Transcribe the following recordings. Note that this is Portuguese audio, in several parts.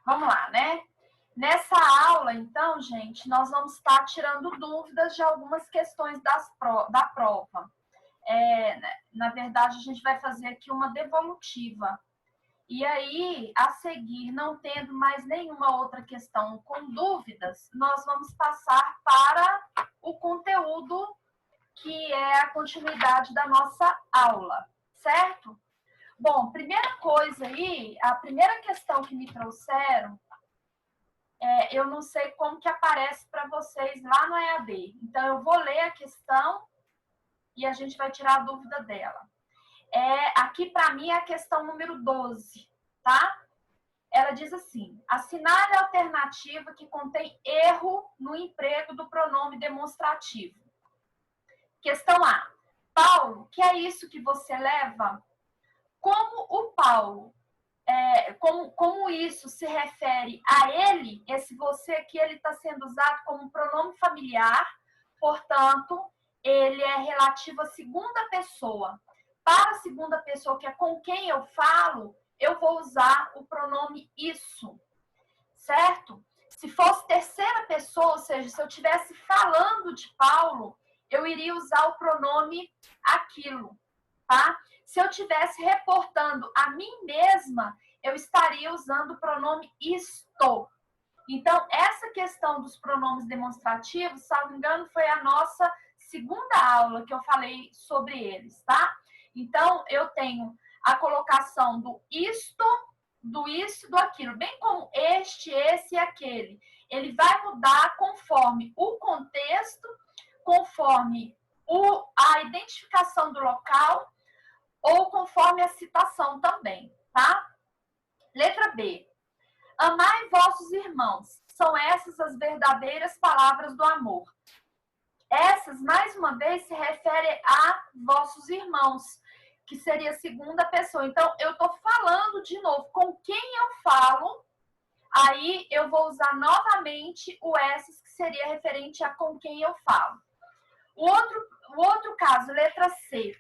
Vamos lá, né? Nessa aula, então, gente, nós vamos estar tirando dúvidas de algumas questões da prova. Na verdade, a gente vai fazer aqui uma devolutiva. E aí, a seguir, não tendo mais nenhuma outra questão com dúvidas, nós vamos passar para o conteúdo que é a continuidade da nossa aula, certo? Bom, primeira coisa aí, a primeira questão que me trouxeram, eu não sei como que aparece para vocês lá no EAD. Então, eu vou ler a questão e a gente vai tirar a dúvida dela. Aqui, para mim, é a questão número 12, tá? Ela diz assim: assinale a alternativa que contém erro no emprego do pronome demonstrativo. Questão A. Paulo, que é isso que você leva? Como o Paulo, como isso se refere a ele, esse você aqui, ele está sendo usado como pronome familiar, portanto, ele é relativo à segunda pessoa. Para a segunda pessoa, que é com quem eu falo, eu vou usar o pronome isso, certo? Se fosse terceira pessoa, ou seja, se eu estivesse falando de Paulo, eu iria usar o pronome aquilo, tá? Se eu estivesse reportando a mim mesma, eu estaria usando o pronome estou. Então, essa questão dos pronomes demonstrativos, salvo engano, foi a nossa segunda aula que eu falei sobre eles, tá? Então, eu tenho a colocação do isto, do isso, do aquilo, bem como este, esse e aquele. Ele vai mudar conforme o contexto, conforme a identificação do local ou conforme a citação também, tá? Letra B. Amai vossos irmãos. São essas as verdadeiras palavras do amor. Essas, mais uma vez, se refere a vossos irmãos, que seria a segunda pessoa. Então, eu estou falando de novo com quem eu falo, aí eu vou usar novamente o essas, que seria referente a com quem eu falo. O outro caso, letra C.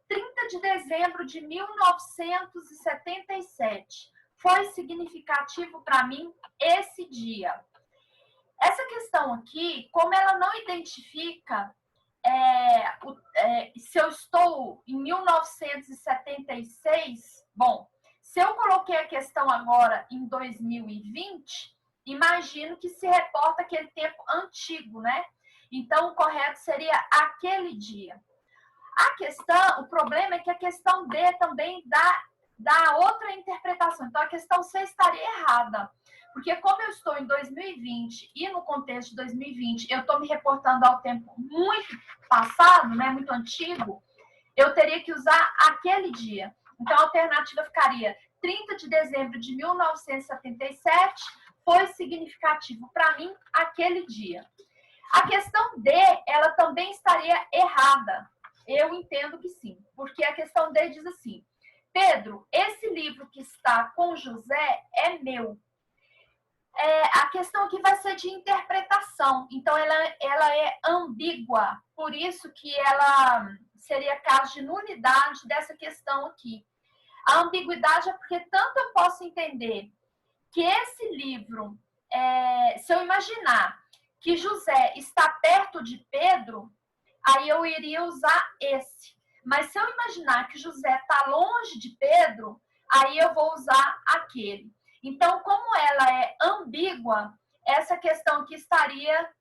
30 de dezembro de 1977. Foi significativo para mim esse dia. Essa questão aqui, como ela não identifica se eu estou em 1976, bom, se eu coloquei a questão agora em 2020, imagino que se reporta aquele tempo antigo, né? Então, o correto seria aquele dia. A questão, o problema é que a questão D também dá outra interpretação. Então, a questão C estaria errada. Porque como eu estou em 2020 e no contexto de 2020 eu estou me reportando ao tempo muito passado, né, muito antigo, eu teria que usar aquele dia. Então, a alternativa ficaria 30 de dezembro de 1977 foi significativo para mim aquele dia. A questão D, ela também estaria errada. Eu entendo que sim, porque a questão D diz assim: Pedro, esse livro que está com José é meu. A questão aqui vai ser de interpretação, então ela é ambígua, por isso que ela seria caso de nulidade dessa questão aqui. A ambiguidade é porque tanto eu posso entender que esse livro, se eu imaginar que José está perto de Pedro, aí eu iria usar esse. Mas se eu imaginar que José está longe de Pedro, aí eu vou usar aquele. Então, como ela é ambígua, essa questão aqui estaria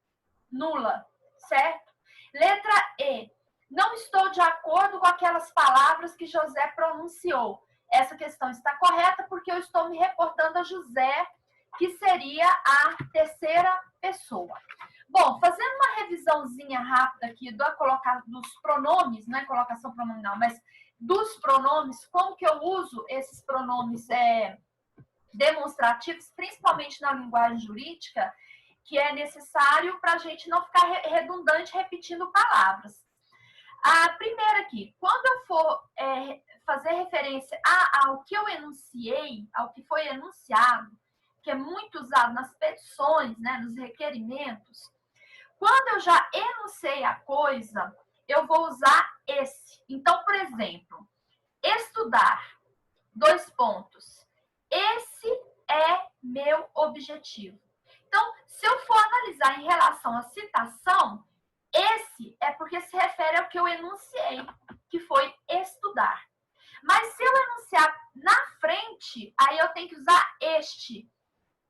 nula, certo? Letra E. Não estou de acordo com aquelas palavras que José pronunciou. Essa questão está correta porque eu estou me reportando a José, que seria a terceira pessoa. Bom, fazendo uma revisãozinha rápida aqui dos pronomes, não é colocação pronominal, mas dos pronomes, como que eu uso esses pronomes demonstrativos, principalmente na linguagem jurídica, que é necessário para a gente não ficar redundante repetindo palavras. A primeira aqui, quando eu for fazer referência ao que eu enunciei, ao que foi enunciado, que é muito usado nas petições, né, nos requerimentos, quando eu já enunciei a coisa, eu vou usar esse. Então, por exemplo, estudar, 2 pontos. Esse é meu objetivo. Então, se eu for analisar em relação à citação, esse é porque se refere ao que eu enunciei, que foi estudar. Mas se eu enunciar na frente, aí eu tenho que usar este.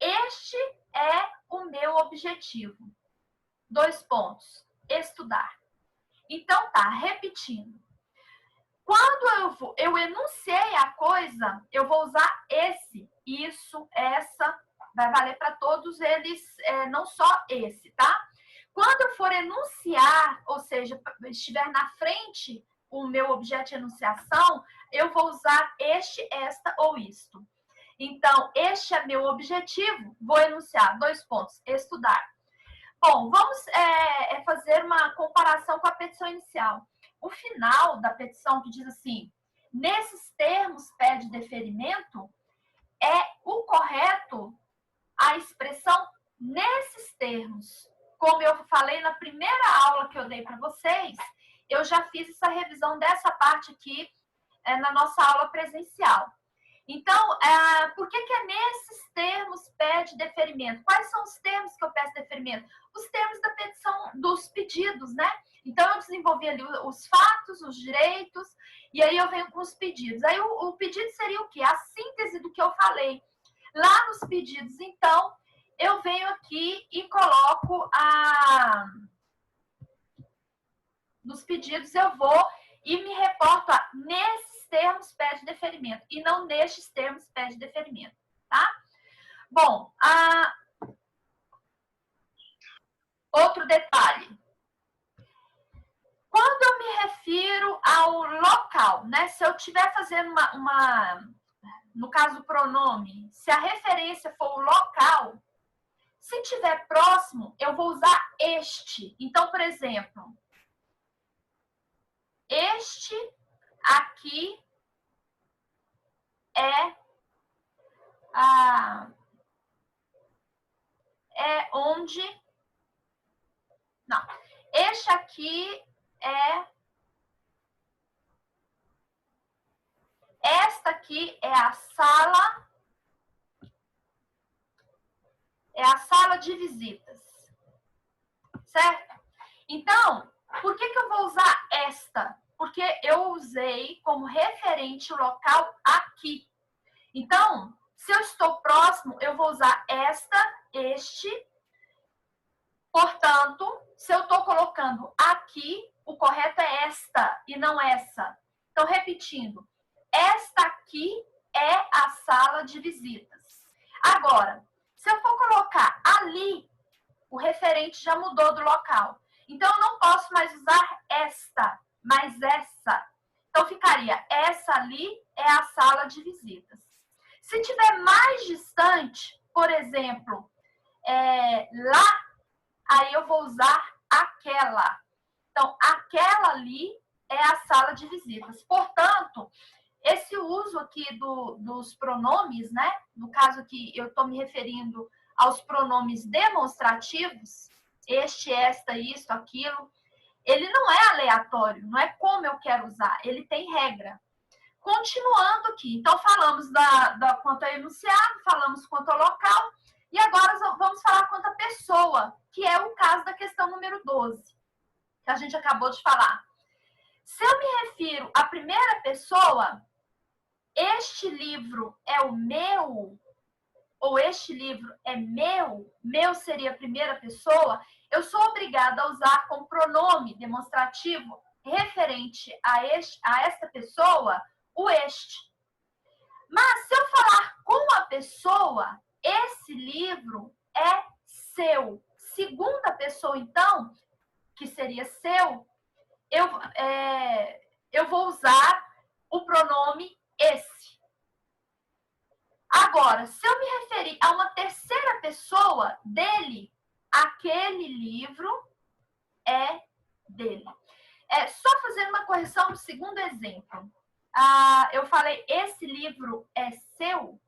Este é o meu objetivo. 2 pontos. Estudar. Então tá, repetindo. Quando eu enunciei a coisa, eu vou usar esse, isso, essa, vai valer para todos eles, não só esse, tá? Quando eu for enunciar, ou seja, estiver na frente o meu objeto de enunciação, eu vou usar este, esta ou isto. Então, este é meu objetivo, vou enunciar, 2 pontos, estudar. Bom, vamos fazer uma comparação com a petição inicial. O final da petição que diz assim, nesses termos pede deferimento, é o correto a expressão nesses termos. Como eu falei na primeira aula que eu dei para vocês, eu já fiz essa revisão dessa parte aqui na nossa aula presencial. Então, por que é nesses termos pede deferimento? Quais são os termos que eu peço deferimento? Os termos da petição, dos pedidos, né? Então, eu desenvolvi ali os fatos, os direitos, e aí eu venho com os pedidos. Aí, o pedido seria o quê? A síntese do que eu falei. Lá nos pedidos, então, eu venho aqui e coloco nos pedidos, eu vou e me reporto nesses termos pede deferimento e não nestes termos pede deferimento, tá? Bom, outro detalhe. Quando eu me refiro ao local, né? Se eu estiver fazendo no caso, pronome, se a referência for o local, se estiver próximo, eu vou usar este. Então, por exemplo, este aqui é onde... Não. Este aqui esta aqui é a sala... É a sala de visitas. Certo? Então, por que eu vou usar esta? Porque eu usei como referente o local aqui. Então, se eu estou próximo, eu vou usar esta, este. Portanto, se eu estou colocando aqui, o correto é esta e não essa. Então, repetindo, esta aqui é a sala de visitas. Agora, se eu for colocar ali, o referente já mudou do local. Então, eu não posso mais usar esta, mas essa. Então, ficaria, essa ali é a sala de visitas. Se tiver mais distante, por exemplo, lá, aí eu vou usar aquela. Então, aquela ali é a sala de visitas. Portanto, esse uso aqui dos pronomes, né? No caso aqui, eu estou me referindo aos pronomes demonstrativos, este, esta, isto, aquilo, ele não é aleatório, não é como eu quero usar, ele tem regra. Continuando aqui, então falamos quanto ao enunciado, falamos quanto ao local, e agora vamos falar quanto à pessoa, que é o caso da questão número 12, que a gente acabou de falar. Se eu me refiro à primeira pessoa, este livro é o meu, ou este livro é meu seria a primeira pessoa, eu sou obrigada a usar como pronome demonstrativo referente a esta pessoa, o este. Mas se eu falar com a pessoa, esse livro é seu. Segunda pessoa, então, que seria seu, eu vou usar o pronome esse. Agora, se eu me referir a uma terceira pessoa dele, aquele livro é dele. Só fazendo uma correção no segundo exemplo. Eu falei, esse livro é seu.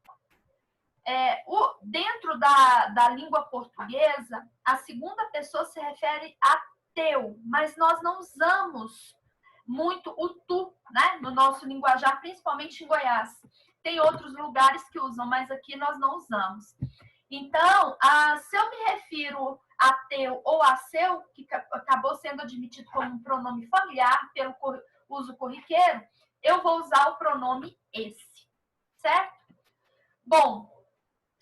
Dentro da língua portuguesa, a segunda pessoa se refere a teu, mas nós não usamos muito o tu, né, no nosso linguajar, principalmente em Goiás. tem outros lugares que usam, mas aqui nós não usamos. Então, se eu me refiro a teu ou a seu, que acabou sendo admitido como um pronome familiar pelo uso corriqueiro, eu vou usar o pronome esse, certo? Bom,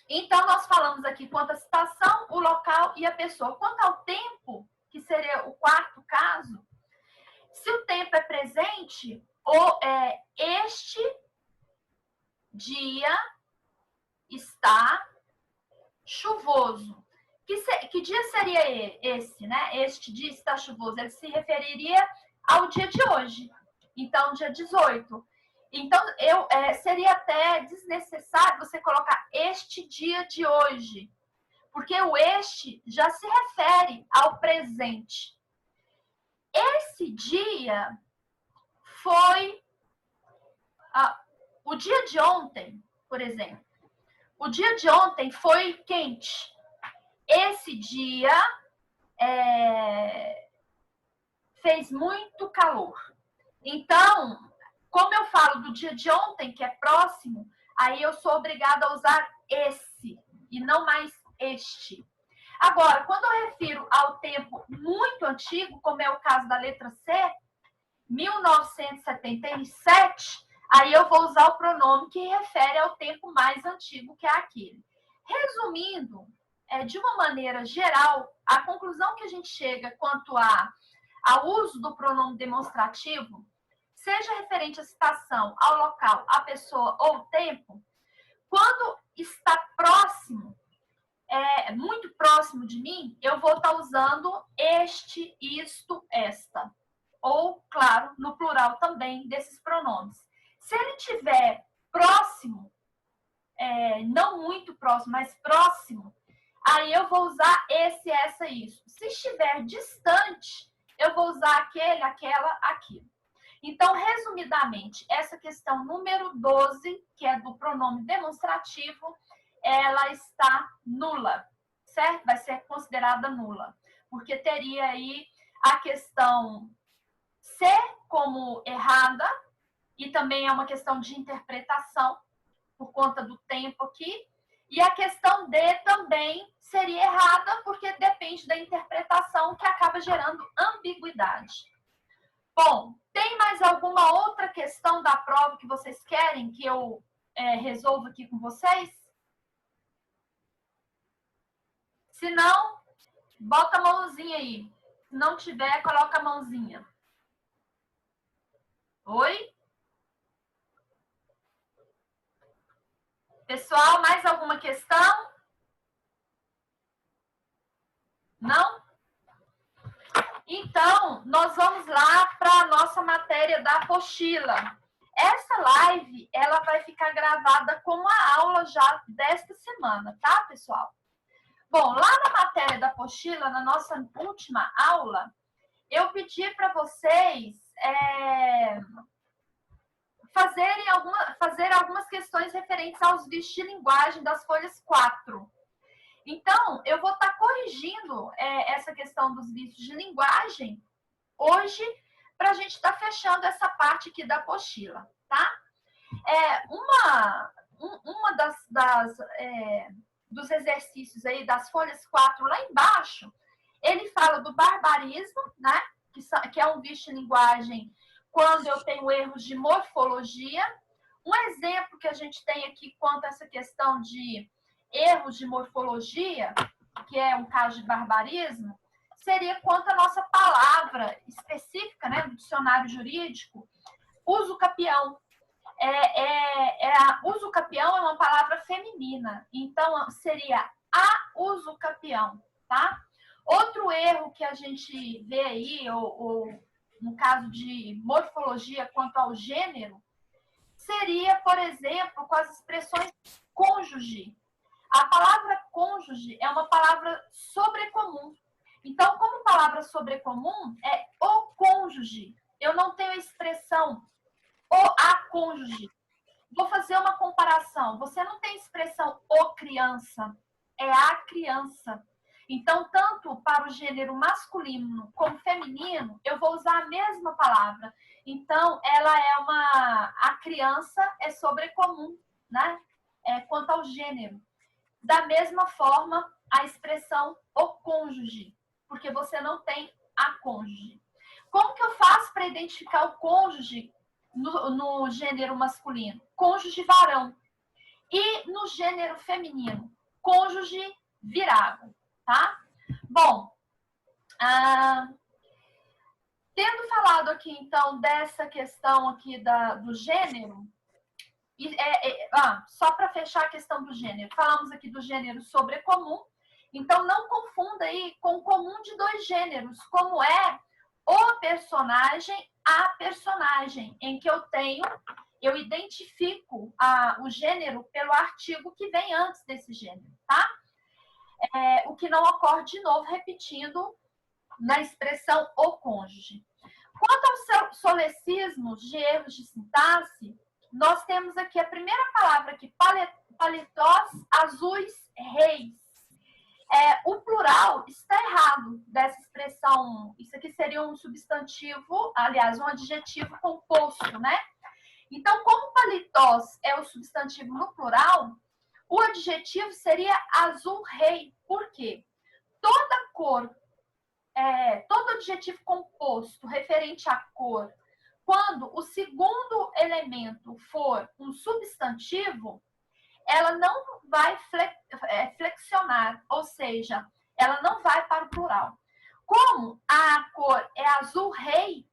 então nós falamos aqui quanto à situação, o local e a pessoa. Quanto ao tempo, que seria o quarto caso, se o tempo é presente, ou este dia está chuvoso. Que dia seria esse, né? Este dia está chuvoso. Ele se referiria ao dia de hoje. Então, dia 18. Então, seria até desnecessário você colocar este dia de hoje, porque o este já se refere ao presente. Esse dia foi o dia de ontem, por exemplo. O dia de ontem foi quente. Esse dia fez muito calor. Então, como eu falo do dia de ontem, que é próximo, aí eu sou obrigada a usar esse e não mais este. Agora, quando eu refiro ao tempo muito antigo, como é o caso da letra C, 1977, aí eu vou usar o pronome que refere ao tempo mais antigo, que é aquele. Resumindo, de uma maneira geral, a conclusão que a gente chega quanto ao uso do pronome demonstrativo, seja referente à citação, ao local, à pessoa ou ao tempo, quando está próximo, muito próximo de mim, eu vou estar usando este, isto, esta. Ou, claro, no plural também desses pronomes. Se ele estiver próximo, não muito próximo, mas próximo, aí eu vou usar esse, essa, isso. Se estiver distante, eu vou usar aquele, aquela, aquilo. Então, resumidamente, essa questão número 12, que é do pronome demonstrativo, ela está nula, certo? Vai ser considerada nula, porque teria aí a questão C como errada, e também é uma questão de interpretação, por conta do tempo aqui, e a questão D também seria errada, porque depende da interpretação, que acaba gerando ambiguidade. Bom, tem mais alguma outra questão da prova que vocês querem que eu resolva aqui com vocês? Se não, bota a mãozinha aí. Se não tiver, coloca a mãozinha. Oi? Pessoal, mais alguma questão? Não? Então, nós vamos lá para a nossa matéria da apostila. Essa live, ela vai ficar gravada como a aula já desta semana, tá, pessoal? Bom, lá na matéria da apostila, na nossa última aula, eu pedi para vocês fazer algumas questões referentes aos vícios de linguagem das folhas 4. Então, eu vou estar corrigindo essa questão dos vícios de linguagem hoje, para a gente estar fechando essa parte aqui da apostila, tá? Uma dos exercícios aí das folhas 4 lá embaixo, ele fala do barbarismo, né? Que é um vício de linguagem quando eu tenho erros de morfologia. Um exemplo que a gente tem aqui quanto a essa questão de erros de morfologia, que é um caso de barbarismo, seria quanto a nossa palavra específica, né, do dicionário jurídico, usucapião. Usucapião é uma palavra feminina, então seria a usucapião, tá? Outro erro que a gente vê aí, ou no caso de morfologia quanto ao gênero, seria, por exemplo, com as expressões cônjuge. A palavra cônjuge é uma palavra sobrecomum. Então, como palavra sobrecomum, é o cônjuge. Eu não tenho a expressão a cônjuge. Vou fazer uma comparação. Você não tem a expressão o criança, é a criança. Então, tanto para o gênero masculino como feminino, eu vou usar a mesma palavra. Então, a criança é sobrecomum. né? Quanto ao gênero. Da mesma forma, a expressão o cônjuge, porque você não tem a cônjuge. Como que eu faço para identificar o cônjuge no gênero masculino? Cônjuge varão. E no gênero feminino? Cônjuge virado, tá? Bom, tendo falado aqui, então, dessa questão aqui do gênero, só para fechar a questão do gênero, falamos aqui do gênero sobrecomum, então não confunda aí com o comum de dois gêneros, como é o personagem, a personagem, em que eu identifico o gênero pelo artigo que vem antes desse gênero, tá? O que não ocorre de novo, repetindo na expressão o cônjuge. Quanto aos solecismos de erros de sintaxe, nós temos aqui a primeira palavra aqui, paletós azuis reis. O plural está errado dessa expressão. Isso aqui seria um substantivo, aliás, um adjetivo composto, né? Então, como paletós é o substantivo no plural, o adjetivo seria azul rei. Por quê? Toda cor, todo adjetivo composto referente à cor, quando o segundo elemento for um substantivo, ela não vai flexionar, ou seja, ela não vai para o plural. Como a cor é azul rei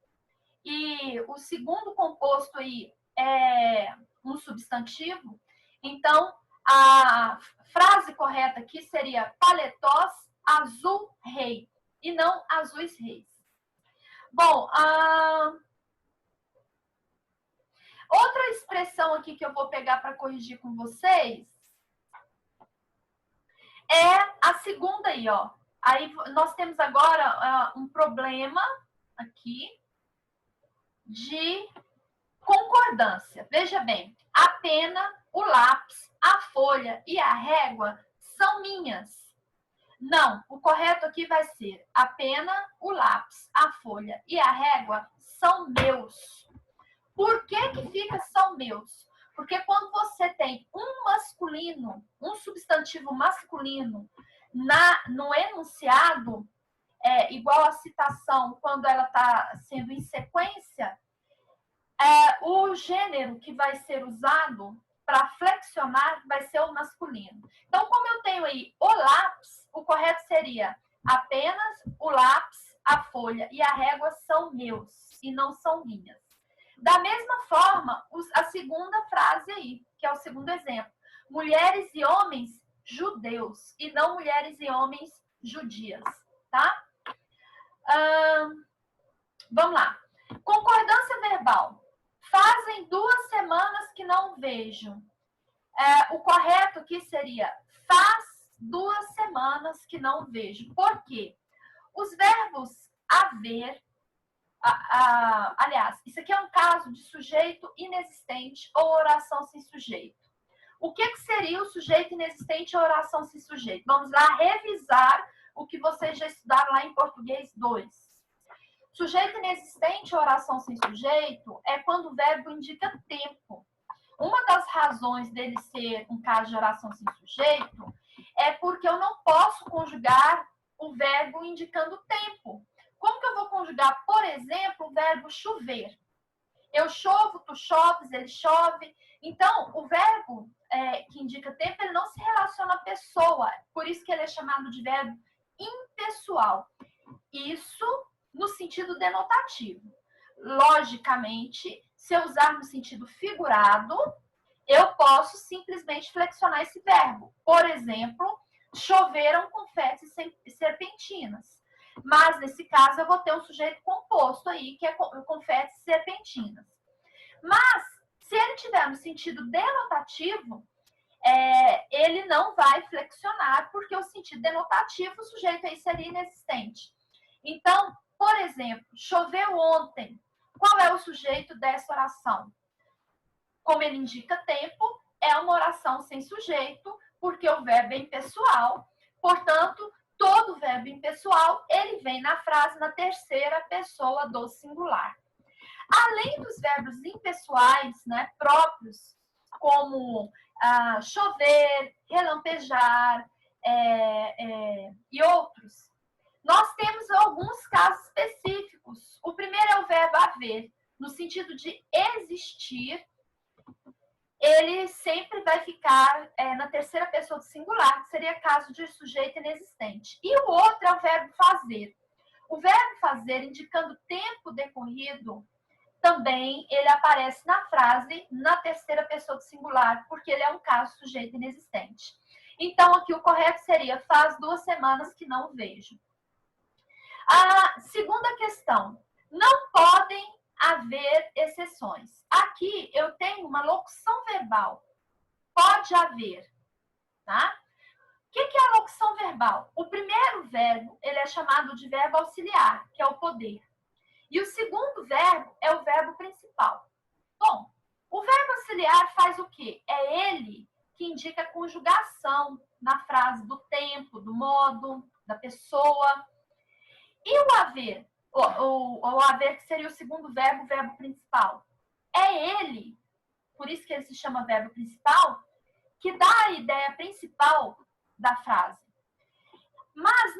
e o segundo composto aí é um substantivo, então a frase correta aqui seria paletós azul rei e não azuis reis. Bom, outra expressão aqui que eu vou pegar para corrigir com vocês é a segunda aí, ó. Aí nós temos agora um problema aqui de concordância. Veja bem, a pena, o lápis, a folha e a régua são minhas. Não, o correto aqui vai ser a pena, o lápis, a folha e a régua são meus. Por que que fica são meus? Porque quando você tem um masculino, um substantivo masculino no enunciado, igual a citação, quando ela está sendo em sequência, o gênero que vai ser usado para flexionar vai ser o masculino. Então, como eu tenho aí o lápis, o correto seria apenas o lápis, a folha e a régua são meus e não são minhas. Da mesma forma, a segunda frase aí, que é o segundo exemplo. Mulheres e homens judeus e não mulheres e homens judias, tá? Vamos lá. Concordância verbal. Fazem 2 semanas que não vejo. O correto aqui seria faz 2 semanas que não vejo. Por quê? Os verbos haver, aliás, isso aqui é um caso de sujeito inexistente ou oração sem sujeito. O que seria o sujeito inexistente ou oração sem sujeito? Vamos lá revisar o que vocês já estudaram lá em português 2. Sujeito inexistente ou oração sem sujeito é quando o verbo indica tempo. Uma das razões dele ser um caso de oração sem sujeito é porque eu não posso conjugar o verbo indicando tempo. Como que eu vou conjugar, por exemplo, o verbo chover? Eu chovo, tu choves, ele chove. Então, o verbo que indica tempo, ele não se relaciona à pessoa. Por isso que ele é chamado de verbo impessoal. Isso no sentido denotativo. Logicamente, se eu usar no sentido figurado, eu posso simplesmente flexionar esse verbo. Por exemplo, choveram confetes e serpentinas. Mas, nesse caso, eu vou ter um sujeito composto aí, que é confetes e serpentinas. Mas, se ele tiver no sentido denotativo, ele não vai flexionar, porque o sentido denotativo, o sujeito aí seria inexistente. Então, por exemplo, choveu ontem. Qual é o sujeito dessa oração? Como ele indica tempo, é uma oração sem sujeito, porque o verbo é impessoal. Portanto, todo verbo impessoal, ele vem na frase na terceira pessoa do singular. Além dos verbos impessoais, né, próprios, como chover, relampejar e outros. Nós temos alguns casos específicos. O primeiro é o verbo haver, no sentido de existir. Ele sempre vai ficar na terceira pessoa do singular, que seria caso de sujeito inexistente. E o outro é o verbo fazer. O verbo fazer, indicando tempo decorrido, também ele aparece na frase na terceira pessoa do singular, porque ele é um caso de sujeito inexistente. Então, aqui o correto seria: faz 2 semanas que não vejo. A segunda questão: não podem haver exceções. Aqui eu tenho uma locução verbal. Pode haver, tá? O que é a locução verbal? O primeiro verbo, ele é chamado de verbo auxiliar, que é o poder. E o segundo verbo é o verbo principal. Bom, o verbo auxiliar faz o quê? É ele que indica a conjugação na frase do tempo, do modo, da pessoa. E o haver? O haver, que seria o segundo verbo, o verbo principal. É ele, por isso que ele se chama verbo principal, que dá a ideia principal da frase. Mas,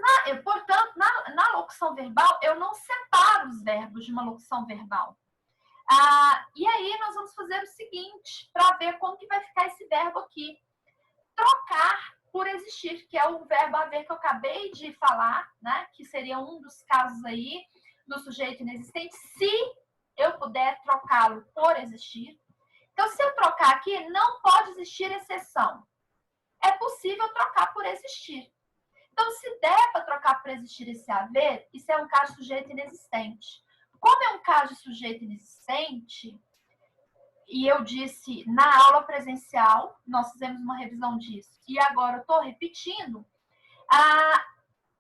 portanto, na locução verbal, eu não separo os verbos de uma locução verbal. E aí nós vamos fazer o seguinte, para ver como que vai ficar esse verbo aqui. Trocar por existir, que é o verbo haver que eu acabei de falar, né? Que seria um dos casos aí do sujeito inexistente, se eu puder trocá-lo por existir. Então, se eu trocar aqui, não pode existir exceção. É possível trocar por existir. Então, se der para trocar por existir esse haver, isso é um caso de sujeito inexistente. Como é um caso de sujeito inexistente, e eu disse na aula presencial, nós fizemos uma revisão disso, e agora eu estou repetindo,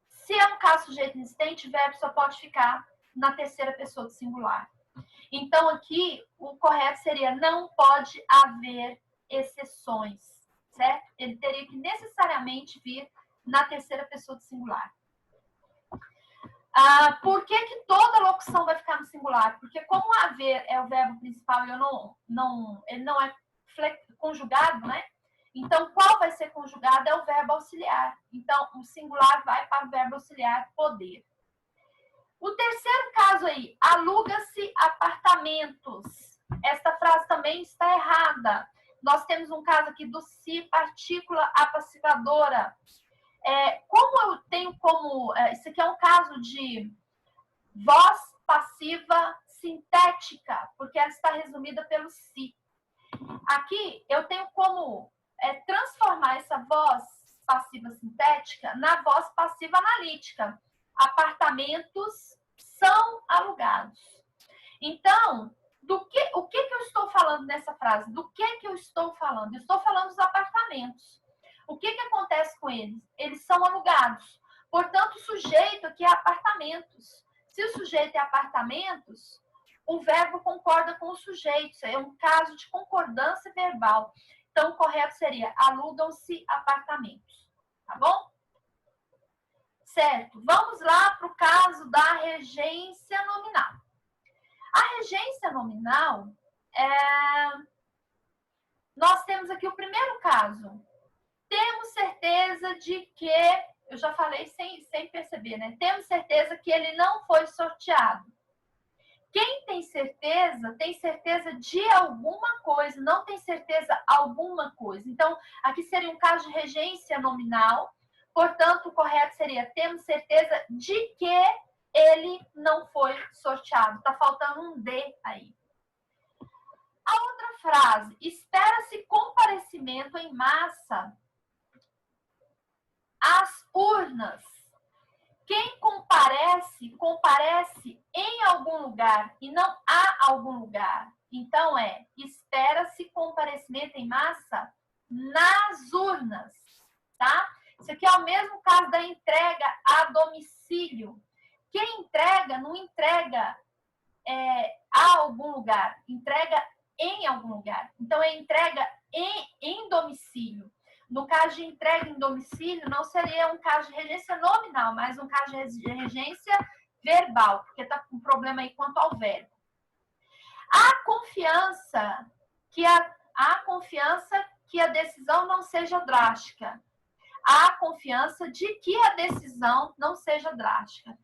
se é um caso de sujeito inexistente, o verbo só pode ficar na terceira pessoa do singular. Então, aqui, o correto seria: não pode haver exceções, certo? Ele teria que necessariamente vir na terceira pessoa do singular. Por que toda locução vai ficar no singular? Porque como haver é o verbo principal e ele não é conjugado, né? Então, qual vai ser conjugado é o verbo auxiliar. Então, o singular vai para o verbo auxiliar poder. O terceiro caso aí: aluga-se apartamentos. Esta frase também está errada. Nós temos um caso aqui do se, partícula apassivadora. Como eu tenho como... isso aqui é um caso de voz passiva sintética, porque ela está resumida pelo se. Aqui eu tenho como transformar essa voz passiva sintética na voz passiva analítica. Apartamentos são alugados. Então, o que eu estou falando nessa frase? Do que eu estou falando? Eu estou falando dos apartamentos. O que acontece com eles? Eles são alugados. Portanto, o sujeito aqui é apartamentos. Se o sujeito é apartamentos, o verbo concorda com o sujeito. Isso é um caso de concordância verbal. Então, o correto seria: alugam-se apartamentos. Tá bom? Certo. Vamos lá para o caso da regência nominal. A regência nominal, nós temos aqui o primeiro caso. Temos certeza de que, eu já falei sem perceber, né? Temos certeza que ele não foi sorteado. Quem tem certeza de alguma coisa, não tem certeza alguma coisa. Então, aqui seria um caso de regência nominal. Portanto, o correto seria: temos certeza de que ele não foi sorteado. Está faltando um D aí. A outra frase: espera-se comparecimento em massa às urnas. Quem comparece em algum lugar e não a algum lugar. Então, espera-se comparecimento em massa nas urnas, tá? Isso aqui é o mesmo caso da entrega a domicílio. Quem entrega, não entrega a algum lugar, entrega em algum lugar. Então, é entrega em domicílio. No caso de entrega em domicílio, não seria um caso de regência nominal, mas um caso de regência verbal, porque está com problema aí quanto ao verbo. A confiança que a decisão não seja drástica. Há confiança de que a decisão não seja drástica.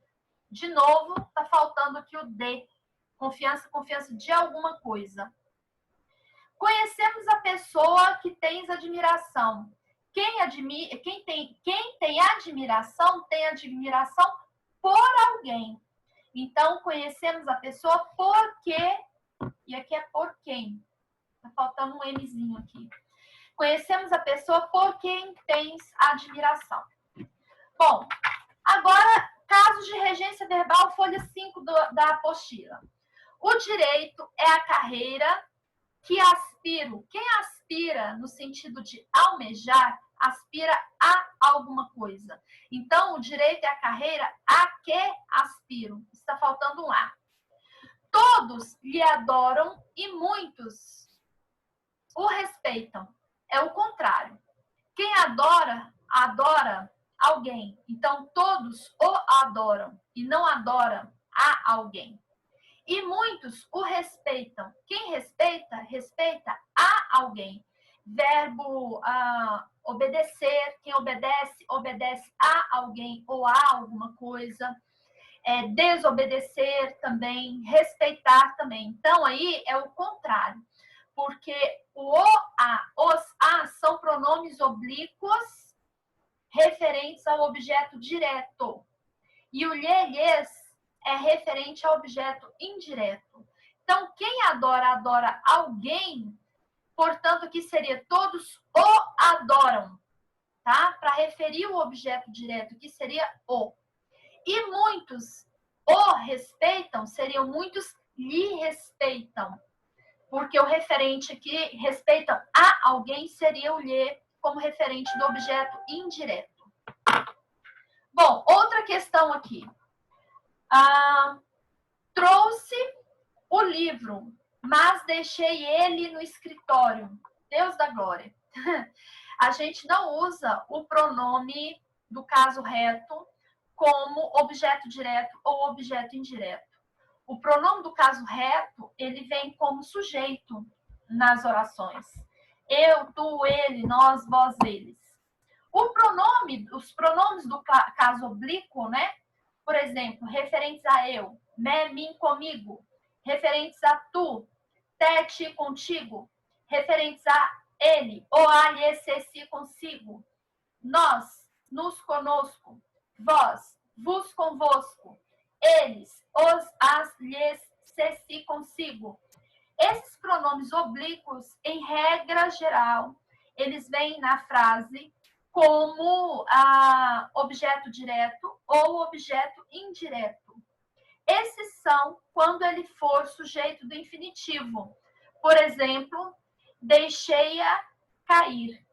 De novo, está faltando aqui o D. Confiança, confiança de alguma coisa. Conhecemos a pessoa que tens admiração. Quem tem admiração, tem admiração por alguém. Então, conhecemos a pessoa porque... E aqui é por quem. Está faltando um Mzinho aqui. Conhecemos a pessoa por quem tens admiração. Bom, agora, casos de regência verbal, folha 5 da apostila. O direito é a carreira que aspiro. Quem aspira no sentido de almejar, aspira a alguma coisa. Então, o direito é a carreira a que aspiro. Está faltando um A. Todos lhe adoram e muitos o respeitam. É o contrário. Quem adora, adora alguém. Então, todos o adoram e não adoram a alguém. E muitos o respeitam. Quem respeita, respeita a alguém. Verbo obedecer. Quem obedece, obedece a alguém ou a alguma coisa. Desobedecer também, respeitar também. Então, aí é o contrário. Porque o a, os a são pronomes oblíquos referentes ao objeto direto. E o lhes é referente ao objeto indireto. Então, quem adora, adora alguém, portanto, que seria todos o adoram, tá? Para referir o objeto direto, que seria o. E muitos o respeitam, seriam muitos lhe respeitam. Porque o referente aqui, respeitam a alguém, seria o lhe como referente do objeto indireto. Bom, outra questão aqui. Trouxe o livro, mas deixei ele no escritório. Deus da glória. A gente não usa o pronome do caso reto como objeto direto ou objeto indireto. O pronome do caso reto, ele vem como sujeito nas orações. Eu, tu, ele, nós, vós, eles. Os pronomes do caso oblíquo, né? Por exemplo, referentes a eu, me, mim, comigo. Referentes a tu, te, ti, contigo. Referentes a ele, o, a, lhe, se, si, consigo. Nós, nos, conosco. Vós, vos, convosco. Eles, os, as, lhes, se, si, consigo. Esses pronomes oblíquos, em regra geral, eles vêm na frase como objeto direto ou objeto indireto. Esses são quando ele for sujeito do infinitivo. Por exemplo, deixei-a cair.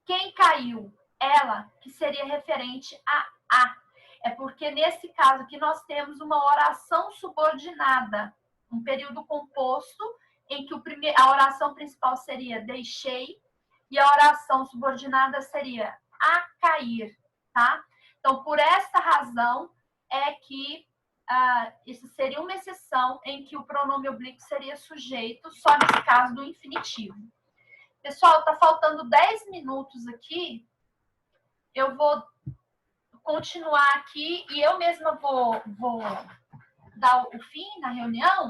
Quem caiu? Ela, que seria referente a. É porque, nesse caso aqui, nós temos uma oração subordinada, um período composto, em que a oração principal seria deixei, e a oração subordinada seria a cair, tá? Então, por essa razão, é que isso seria uma exceção em que o pronome oblíquo seria sujeito, só nesse caso do infinitivo. Pessoal, tá faltando 10 minutos aqui. Eu vou continuar aqui e eu mesma vou dar o fim na reunião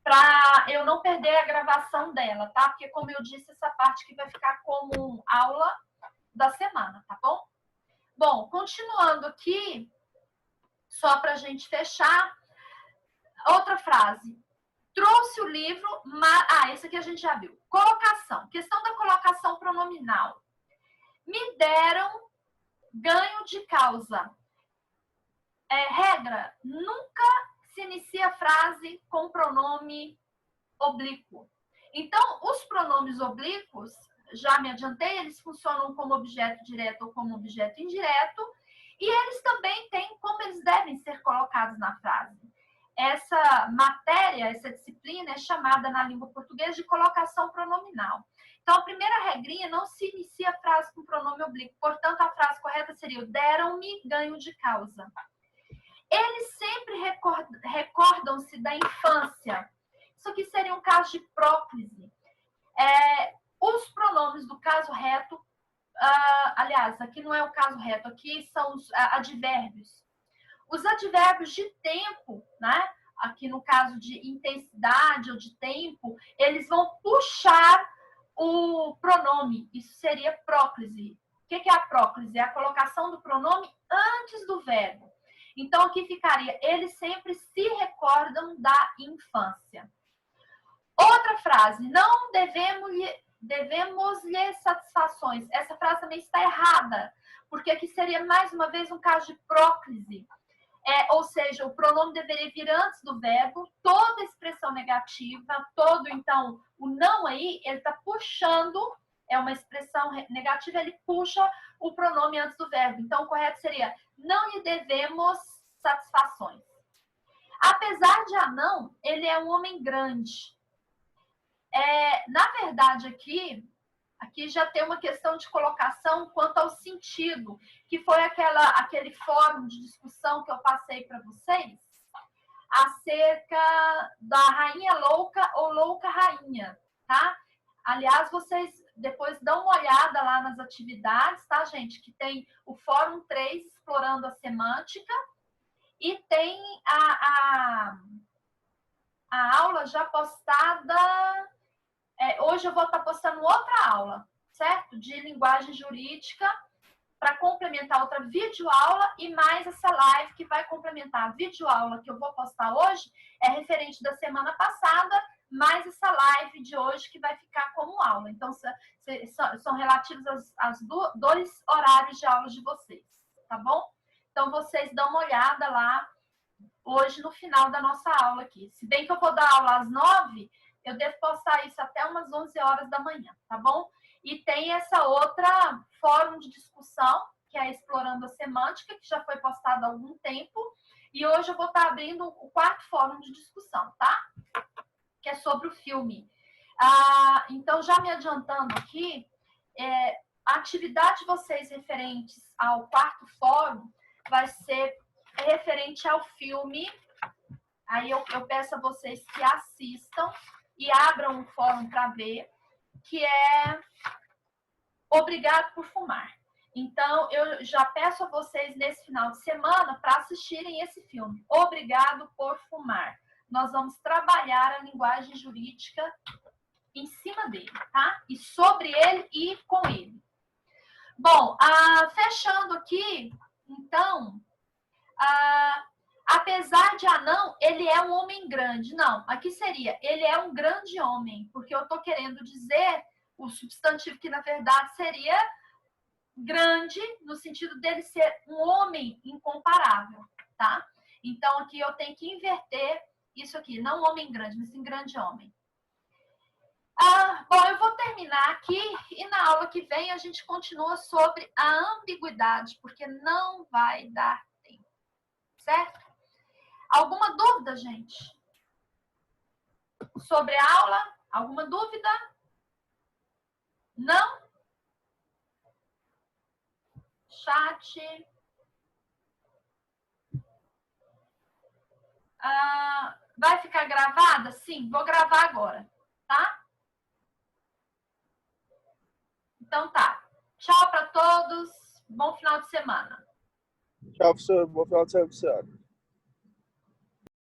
para eu não perder a gravação dela, tá? Porque, como eu disse, essa parte aqui vai ficar como aula da semana, tá bom? Bom, continuando aqui, só para a gente fechar, outra frase. Trouxe o livro, mas... esse aqui a gente já viu. Colocação. Questão da colocação pronominal. Me deram ganho de causa. Regra, nunca se inicia a frase com pronome oblíquo. Então, os pronomes oblíquos, já me adiantei, eles funcionam como objeto direto ou como objeto indireto, e eles também têm como eles devem ser colocados na frase. Essa matéria, essa disciplina é chamada na língua portuguesa de colocação pronominal. Então, a primeira regrinha, não se inicia a frase com pronome oblíquo. Portanto, a frase correta seria: deram-me ganho de causa. Eles sempre recordam-se da infância. Isso aqui seria um caso de próclise. Os pronomes do caso reto, aliás, aqui não é o caso reto, aqui são os advérbios. Os advérbios de tempo, né? Aqui no caso de intensidade ou de tempo, eles vão puxar o pronome. Isso seria próclise. O que é a próclise? É a colocação do pronome antes do verbo. Então, aqui ficaria, eles sempre se recordam da infância. Outra frase, não devemos-lhe satisfações. Essa frase também está errada, porque aqui seria, mais uma vez, um caso de próclise. Ou seja, o pronome deveria vir antes do verbo, toda expressão negativa, então, o não aí, ele está puxando, é uma expressão negativa, ele puxa o pronome antes do verbo. Então, o correto seria, não lhe devemos satisfações. Apesar de Anão, ele é um homem grande. Na verdade, aqui já tem uma questão de colocação quanto ao sentido, que foi aquele fórum de discussão que eu passei para vocês, acerca da rainha louca ou louca rainha, tá? Aliás, vocês depois dão uma olhada lá nas atividades, tá, gente? Que tem o Fórum 3, explorando a semântica, e tem a aula já postada. Hoje eu vou estar postando outra aula, certo? De linguagem jurídica, para complementar outra videoaula e mais essa live que vai complementar a videoaula que eu vou postar hoje, é referente da semana passada, mais essa live de hoje que vai ficar como aula. Então, são relativos aos dois horários de aula de vocês, tá bom? Então, vocês dão uma olhada lá hoje no final da nossa aula aqui. Se bem que eu vou dar aula às 9, eu devo postar isso até umas 11 horas da manhã, tá bom? E tem essa outra fórum de discussão, que é Explorando a Semântica, que já foi postado há algum tempo. E hoje eu vou estar abrindo o quarto fórum de discussão, tá? Que é sobre o filme. Então, já me adiantando aqui, a atividade de vocês referentes ao quarto fórum vai ser referente ao filme. Aí eu peço a vocês que assistam e abram um fórum para ver, que é Obrigado por Fumar. Então, eu já peço a vocês nesse final de semana para assistirem esse filme, Obrigado por Fumar. Nós vamos trabalhar a linguagem jurídica em cima dele, tá? E sobre ele e com ele. Bom, fechando aqui, então, apesar de Anão, ele é um homem grande. Não, aqui seria, ele é um grande homem, porque eu estou querendo dizer o substantivo que, na verdade, seria grande, no sentido dele ser um homem incomparável, tá? Então, aqui eu tenho que inverter isso aqui, não homem grande, mas sim grande homem. Bom, eu vou terminar aqui e na aula que vem a gente continua sobre a ambiguidade, porque não vai dar tempo, certo? Alguma dúvida, gente? Sobre a aula? Alguma dúvida? Não? Chat. Vai ficar gravada? Sim, vou gravar agora, tá? Então tá. Tchau para todos. Bom final de semana. Tchau, professor. Bom final de semana, senhora.